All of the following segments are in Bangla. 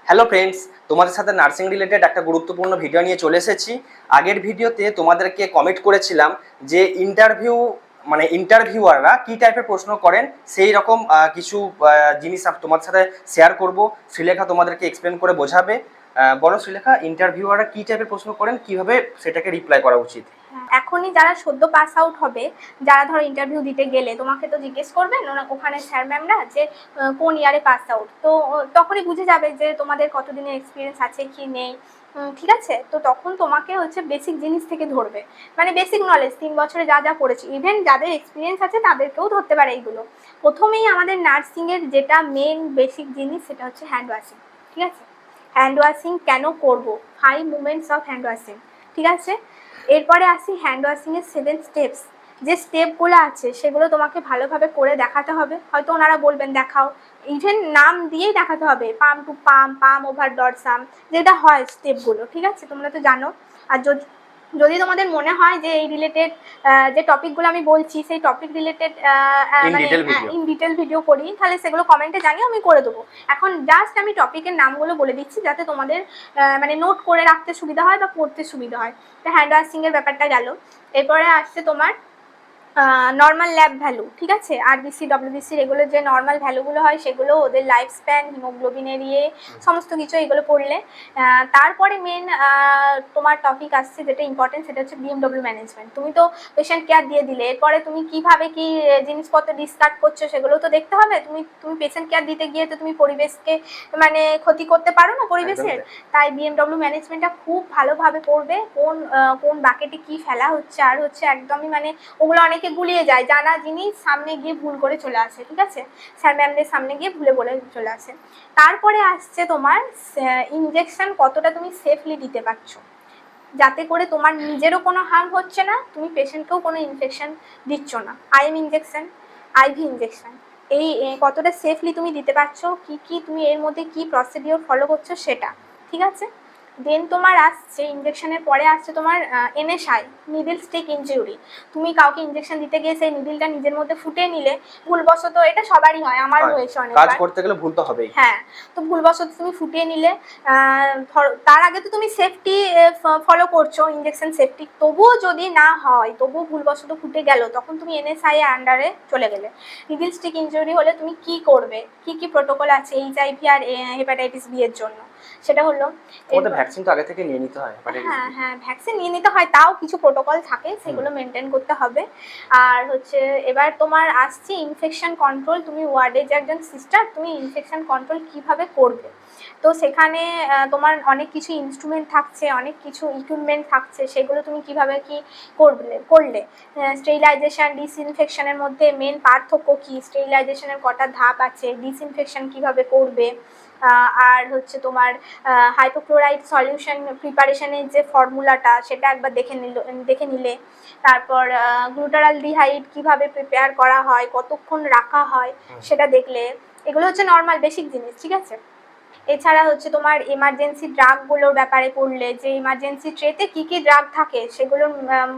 হ্যালো ফ্রেন্ডস, তোমাদের সাথে নার্সিং রিলেটেড একটা গুরুত্বপূর্ণ ভিডিও নিয়ে চলে এসেছি। আগের ভিডিওতে তোমাদেরকে কমেন্ট করেছিলাম যে ইন্টারভিউয়াররা কি টাইপের প্রশ্ন করেন, সেই রকম কিছু জিনিস তোমাদের সাথে শেয়ার করব। শ্রীলেখা তোমাদেরকে এক্সপ্লেন করে বোঝাবে। বলো শ্রীলেখা, ইন্টারভিউয়াররা কি টাইপের প্রশ্ন করেন, কিভাবে সেটাকে রিপ্লাই করা উচিত? এখনই যারা সদ্য পাস আউট হবে, যারা ধরো ইন্টারভিউ দিতে গেলে তোমাকে তো জিজ্ঞেস করবেন ওখানে স্যার ম্যামরা যে কোন ইয়ারে পাস আউট, তো তখনই বুঝে যাবে যে তোমাদের কতদিনের এক্সপিরিয়েন্স আছে কি নেই। ঠিক আছে, তো তখন তোমাকে হচ্ছে বেসিক জিনিস থেকে ধরবে, মানে বেসিক নলেজ 3 বছরে যা যা পড়েছি। ইভেন যাদের এক্সপিরিয়েন্স আছে তাদেরকেও ধরতে পারে এইগুলো। প্রথমেই আমাদের নার্সিংয়ের যেটা মেন বেসিক জিনিস সেটা হচ্ছে হ্যান্ড ওয়াশিং। ঠিক আছে, হ্যান্ড ওয়াশিং কেন করবো, 5 মুভমেন্টস অফ হ্যান্ড ওয়াশিং। ঠিক আছে, এরপরে আসি হ্যান্ড ওয়াশিংয়ের 7 স্টেপস। যে স্টেপগুলো আছে সেগুলো তোমাকে ভালোভাবে করে দেখাতে হবে। হয়তো ওনারা বলবেন দেখাও, ইভেন নাম দিয়েই দেখাতে হবে, পাম টু পাম, পাম ওভার ডরসাম, যেটা হয় স্টেপগুলো। ঠিক আছে, তোমরা তো জানো। আর যদি তোমাদের মনে হয় যে এই রিলেটেড যে টপিকগুলো আমি বলছি সেই টপিক রিলেটেড মানে ইন ডিটেল ভিডিও করি, তাহলে সেগুলো কমেন্টে জানিয়ে আমি করে দেবো। এখন জাস্ট আমি টপিকের নামগুলো বলে দিচ্ছি যাতে তোমাদের মানে নোট করে রাখতে সুবিধা হয় বা পড়তে সুবিধা হয়। তো হ্যান্ড ওয়াশিংয়ের ব্যাপারটা গেল। এরপরে আসছে তোমার নর্মাল ল্যাব ভ্যালু। ঠিক আছে, আরবিসি ডব্লিউবিসির এগুলো যে নর্মাল ভ্যালুগুলো হয় সেগুলো, ওদের লাইফ স্প্যান, হিমোগ্লোবিনের সমস্ত কিছু এগুলো পড়লে। তারপরে মেন তোমার টপিক আসছে যেটা ইম্পর্টেন্ট, সেটা হচ্ছে বিএমডব্লিউ ম্যানেজমেন্ট। তুমি তো পেশেন্ট কেয়ার দিয়ে দিলে, এরপরে তুমি কিভাবে কি জিনিসপত্র ডিসকার্ড করছো সেগুলো তো দেখতে হবে। তুমি পেশেন্ট কেয়ার দিতে গিয়ে তো তুমি পরিবেশকে মানে ক্ষতি করতে পারো না পরিবেশের। তাই বিএমডব্লিউ ম্যানেজমেন্টটা খুব ভালোভাবে পড়বে, কোন বাকেটে কি ফেলা হচ্ছে। আর হচ্ছে একদমই মানে ওগুলো অনেকে গুলিয়ে যায়, জানা জিনিস সামনে গিয়ে ভুল করে চলে আসে। ঠিক আছে, স্যার ম্যামদের সামনে গিয়ে ভুলে বলে চলে আসে। তারপরে আসছে তোমার ইনজেকশন কতটা তুমি সেফলি দিতে পারছো, যাতে করে তোমার নিজেরও কোনো হার্ম হচ্ছে না, তুমি পেশেন্টকেও কোনো ইনফেকশন দিচ্ছ না। আইএম ইনজেকশন, আইভি ইনজেকশন, এই কতটা সেফলি তুমি দিতে পারছো, কি তুমি এর মধ্যে কি প্রসিডিওর ফলো করছো সেটা। ঠিক আছে, দেন তোমার আসছে ইনজেকশনের পরে আসছে তোমার এনএসআই, নিডল স্টিক ইনজুরি। তুমি কাউকে ইনজেকশন দিতে গিয়ে সেই নিডলটা নিজের মধ্যে ফুটে নিলে ভুলবশত, এটা সবারই হয়, আমারও হয়েছে অনেকবার। কাজ করতে গেলে ভুল তো হবেই। হ্যাঁ, তো ভুলবশত তুমি ফুটিয়ে নিলে, তার আগে তো তুমি সেফটি ফলো করছো, ইনজেকশন সেফটি, তবুও যদি না হয়, তবুও ভুলবশত ফুটে গেল, তখন তুমি এনএসআই এর আন্ডারে চলে গেলে। নিডল স্টিক ইনজুরি হলে তুমি কি করবে, কি প্রোটোকল আছে এইচআইভি আর হেপাটাইটিস বি এর জন্য, সেটা হলো ওদের ভ্যাকসিন তো আগে থেকে নিয়ে নিতে হয়। হ্যাঁ, ভ্যাকসিন নিয়ে নিতে হয়, তাও কিছু প্রোটোকল থাকে, সেগুলো মেনটেন করতে হবে। আর হচ্ছে এবার তোমার আসছে ইনফেকশন কন্ট্রোল। তুমি ওয়ার্ডে যে একজন সিস্টার, তুমি ইনফেকশন কন্ট্রোল কিভাবে করবে, তো সেখানে তোমার অনেক কিছু ইনস্ট্রুমেন্ট থাকছে, অনেক কিছু ইকুইপমেন্ট থাকছে, সেগুলো তুমি কিভাবে কি করলে। স্টেরিলাইজেশন, ডিসইনফেকশনের মধ্যে মেন পার্থক্য কি, স্টেরিলাইজেশনের কটা ধাপ আছে, ডিসইনফেকশন কিভাবে করবে, আর হচ্ছে তোমার হাইপোক্লোরাইড সলিউশন প্রিপারেশনের যে ফর্মুলাটা সেটা একবার দেখে নিলে। তারপর গ্লুটারালডিহাইড কিভাবে প্রিপেয়ার করা হয়, কতক্ষণ রাখা হয় সেটা দেখলে। এগুলো হচ্ছে নর্মাল বেসিক জিনিস। ঠিক আছে, এছাড়া হচ্ছে তোমার এমার্জেন্সি ড্রাগগুলোর ব্যাপারে পড়লে, যে এমার্জেন্সি ট্রেতে কী কী ড্রাগ থাকে সেগুলোর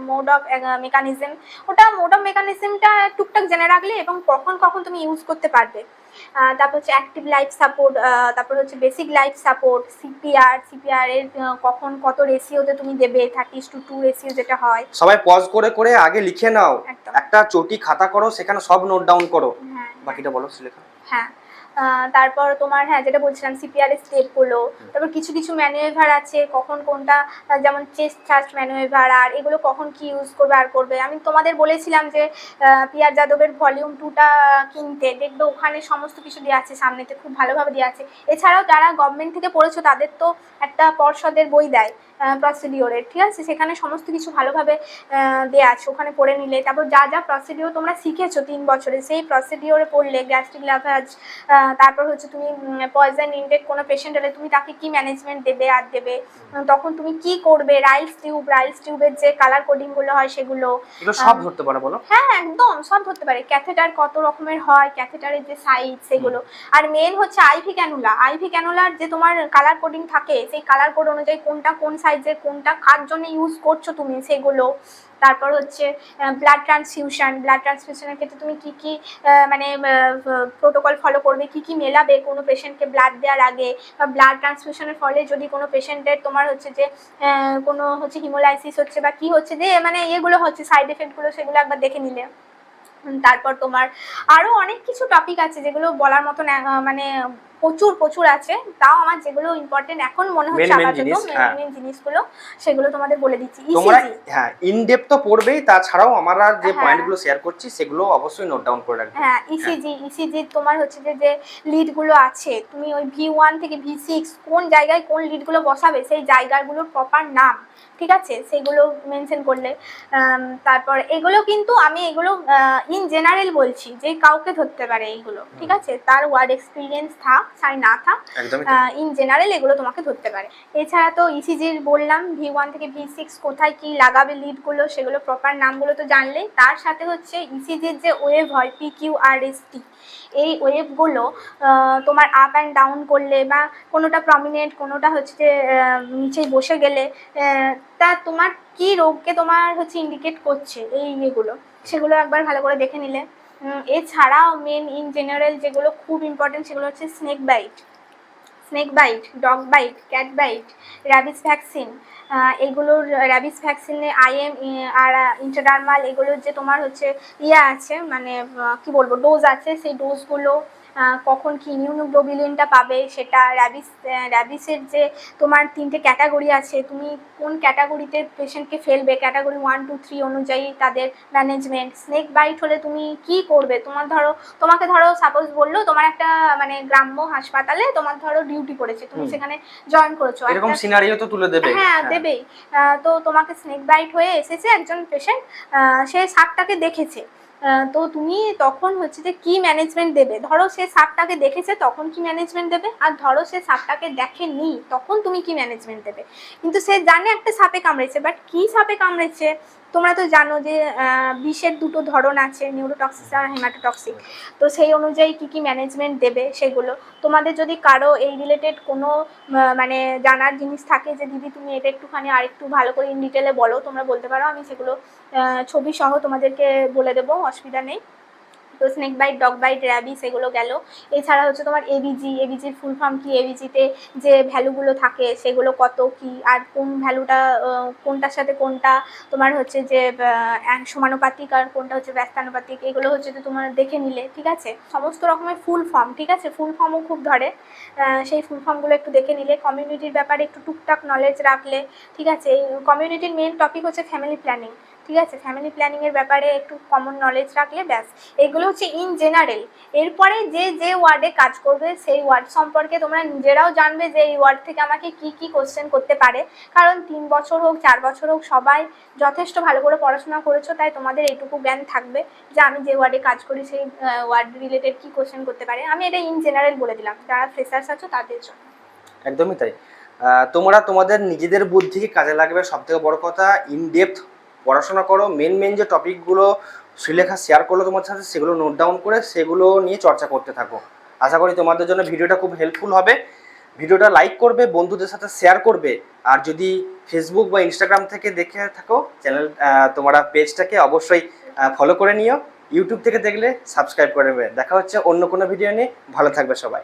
মোড অফ মেকানিজম, ওটা মোড অফ মেকানিজমটা টুকটাক জেনে রাখলে এবং কখন তুমি ইউজ করতে পারবে। তারপর হচ্ছে অ্যাক্টিভ লাইফ সাপোর্ট, তারপর হচ্ছে বেসিক লাইফ সাপোর্ট, সিপিআর এর কখন কত রেশিওতে তুমি দেবে, 30:2 রেশিও যেটা হয়। সবাই পজ করে করে আগে লিখে নাও, একটা চটি খাতা করো, সেখানে সব নোট ডাউন করো। বাকিটা বলো শ্রীলেখা। হ্যাঁ, তারপর তোমার যেটা বলছিলাম সিপিআর এর স্টেপগুলো। তারপর কিছু ম্যানুয়েভার আছে, কখন কোনটা, যেমন চেস্ট থ্রাস্ট ম্যানুয়েভার, আর এগুলো কখন কি ইউজ করবে আর করবে। আমি তোমাদের বলেছিলাম যে পিয়ার যাদবের ভলিউম 2টা কিনতে, দেখবে ওখানে সমস্ত কিছু দেওয়া আছে, সামনেতে খুব ভালোভাবে দেওয়া আছে। এছাড়াও যারা গভর্নমেন্ট থেকে পড়েছো তাদের তো একটা পর্ষদের বই দেয় প্রসিডিওরের। ঠিক আছে, সেখানে সমস্ত কিছু ভালোভাবে দেওয়া আছে, ওখানে পড়ে নিলে। তারপর যা প্রসিডিওর তোমরা শিখেছো 3 বছরে, সেই প্রসিডিওরে পড়লে, গ্যাস্ট্রিক লাভাজ, তারপর হচ্ছে তুমি পয়জন ইনটেক কোনো পেশেন্ট হলে তুমি তাকে কি ম্যানেজমেন্ট দেবে আর দেবে, তখন তুমি কি করবে, রাইলস টিউবের যে কালার কোডিংগুলো হয় সেগুলো সব ধরতে পারে। বলো। হ্যাঁ, একদম সব ধরতে পারে। ক্যাথেটার কত রকমের হয়, ক্যাথেটারের যে সাইজ সেগুলো। আর মেন হচ্ছে আইভি ক্যানুলার যে তোমার কালার কোডিং থাকে, সেই কালার কোড অনুযায়ী কোনটা কোন সাইজের, কোনটা কার জন্য ইউজ করছো তুমি সেগুলো। তারপর হচ্ছে ব্লাড ট্রান্সফিউশনের ক্ষেত্রে তুমি কি মানে প্রোটোকল ফলো করবে, কি কি মেলাবে কোনো পেশেন্টকে ব্লাড দেওয়ার আগে, বা ব্লাড ট্রান্সফিউশনের ফলে যদি কোনো পেশেন্টের তোমার হচ্ছে যে কোনো হচ্ছে হিমোলাইসিস হচ্ছে বা কি হচ্ছে যে মানে এগুলো হচ্ছে সাইড এফেক্টগুলো, সেগুলো একবার দেখে নিলে। তারপর তোমার আরও অনেক কিছু টপিক আছে যেগুলো বলার মতন মানে প্রচুর আছে, তাও আমার যেগুলো ইম্পর্টেন্ট এখন মনে হচ্ছে আপাতত মেন জিনিসগুলো সেগুলো তোমাদের বলে দিচ্ছি। তোমরা হ্যাঁ ইন ডেপথ তো পড়বেই, তাছাড়াও আমরা যে পয়েন্টগুলো শেয়ার করছি সেগুলো অবশ্যই নোট ডাউন করে রাখবে। হ্যাঁ ইসিজি তোমার হচ্ছে যে লিডগুলো আছে, তুমি ওই V1 থেকে V6 কোন জায়গায় কোন লিডগুলো বসাবে সেই জায়গাগুলোর প্রপার নাম, ঠিক আছে, সেগুলো মেনশন করলে। তারপর এগুলো কিন্তু আমি এগুলো ইন জেনারেল বলছি, যে কাউকে ধরতে পারে এইগুলো, ঠিক আছে, তার ওয়ার্ড এক্সপিরিয়েন্স থাক চাই না থাক, ইন জেনারেল এগুলো তোমাকে ধরতে পারে। এছাড়া তো ইসিজির বললাম V1 থেকে V6 কোথায় কি লাগাবে লিডগুলো, সেগুলো প্রপার নামগুলো তো জানলেই। তার সাথে হচ্ছে ইসিজির যে ওয়েভ হয় PQRST, এই ওয়েভগুলো তোমার আপ অ্যান্ড ডাউন করলে বা কোনোটা প্রমিনেন্ট কোনোটা হচ্ছে যে নিচেই বসে গেলে তা তোমার কি রোগকে তোমার হচ্ছে ইন্ডিকেট করছে, এই ইয়েগুলো সেগুলো একবার ভালো করে দেখে নিলে। এছাড়াও মেন ইন জেনারেল যেগুলো খুব ইম্পর্টেন্ট সেগুলো হচ্ছে snake bite, dog bite, cat bite, rabies vaccine, এগুলোর র্যাবিস ভ্যাকসিনে IM আর ইন্টারডার্মাল এগুলোর যে তোমার হচ্ছে আছে মানে কি বলবো ডোজ আছে, সেই ডোজগুলো কখন কি ইমিউনোগ্লোবিউলিনটা পাবে সেটা, র্যাবিসের যে তোমার 3টে ক্যাটাগরি আছে, তুমি কোন ক্যাটাগরিতে পেশেন্টকে ফেলবে, ক্যাটাগরি 1, 2, 3 অনুযায়ী তাদের ম্যানেজমেন্ট। স্নেক বাইট হলে তুমি কি করবে, তোমাকে ধরো সাপোজ বললো তোমার একটা মানে গ্রাম্য হাসপাতালে তোমার ধরো ডিউটি পড়েছে, তুমি সেখানে জয়েন করেছো, এরকম সিনারিও তো তুলে দেবে। হ্যাঁ দেবেই। তো তোমাকে স্নেক বাইট হয়ে এসেছে একজন পেশেন্ট, সে সাপটাকে দেখেছে, তো তুমি তখন হচ্ছে যে কি ম্যানেজমেন্ট দেবে। ধরো সে সাপটাকে দেখেছে তখন কি ম্যানেজমেন্ট দেবে, আর ধরো সে সাপটাকে দেখেনি তখন তুমি কি ম্যানেজমেন্ট দেবে। কিন্তু সে জানে একটা সাপে কামড়েছে, বাট কি সাপে কামড়েছে তোমরা তো জানো যে বিষের দুটো ধরন আছে, নিউরোটক্সিক আর হেমাটোটক্সিক, তো সেই অনুযায়ী কি ম্যানেজমেন্ট দেবে সেগুলো। তোমাদের যদি কারো এই রিলেটেড কোনো মানে জানার জিনিস থাকে যে দিদি তুমি এটা একটুখানি আরেকটু ভালো করে ইন ডিটেলে বলো, তোমরা বলতে পারো, আমি সেগুলো ছবি সহ তোমাদেরকে বলে দেবো, অসুবিধা নেই। তো snake bite, dog byte, rabies এগুলো গেল। এছাড়া হচ্ছে তোমার এবিজির ফুল ফর্ম কি, এবিজিতে যে ভ্যালুগুলো থাকে সেগুলো কত কি, আর কোন ভ্যালুটা কোনটার সাথে কোনটা তোমার হচ্ছে যে সমানুপাতিক আর কোনটা হচ্ছে ব্যস্তানুপাতিক, এগুলো হচ্ছে যে তোমার দেখে নিলে, ঠিক আছে। সমস্ত রকমের ফুল ফর্ম, ঠিক আছে, ফুল ফর্মও খুব ধরে, সেই ফুল ফর্মগুলো একটু দেখে নিলে। কমিউনিটির ব্যাপারে একটু টুকটাক নলেজ রাখলে, ঠিক আছে। এই কমিউনিটির মেন টপিক হচ্ছে ফ্যামিলি প্ল্যানিং, ঠিক আছে, ফ্যামিলি প্ল্যানিংয়ের ব্যাপারে একটু কমন নলেজ রাখলে ব্যাস। এগুলো হচ্ছে ইন জেনারেল। এরপরে যে ওয়ার্ডে কাজ করবে সেই ওয়ার্ড সম্পর্কে তোমরা নিজেরাও জানবে যে এই ওয়ার্ড থেকে আমাকে কি কোশ্চেন করতে পারে, কারণ 3 বছর হোক 4 বছর হোক সবাই যথেষ্ট ভালো করে পড়াশোনা করেছো, তাই তোমাদের এইটুকু জ্ঞান থাকবে যে আমি যে ওয়ার্ডে কাজ করি সেই ওয়ার্ড রিলেটেড কি কোশ্চেন করতে পারে। আমি এটা ইন জেনারেল বলে দিলাম যারা ফ্রেশার্স আছো তাদের জন্য। একদমই তাই। তোমরা তোমাদের নিজেদের বুদ্ধিকে কাজে লাগবে, সবথেকে বড় কথা ইন ডেপথ পড়াশোনা করো। মেন যে টপিকগুলো শ্রীলেখা শেয়ার করলো তোমার সাথে সেগুলো নোট ডাউন করে সেগুলো নিয়ে চর্চা করতে থাকো। আশা করি তোমাদের জন্য ভিডিওটা খুব হেল্পফুল হবে। ভিডিওটা লাইক করবে, বন্ধুদের সাথে শেয়ার করবে, আর যদি ফেসবুক বা ইনস্টাগ্রাম থেকে দেখে থাকো চ্যানেল তোমরা পেজটাকে অবশ্যই ফলো করে নিও। ইউটিউব থেকে দেখলে সাবস্ক্রাইব করে নেবে। দেখা হচ্ছে অন্য কোনো ভিডিও নিয়ে। ভালো থাকবে সবাই।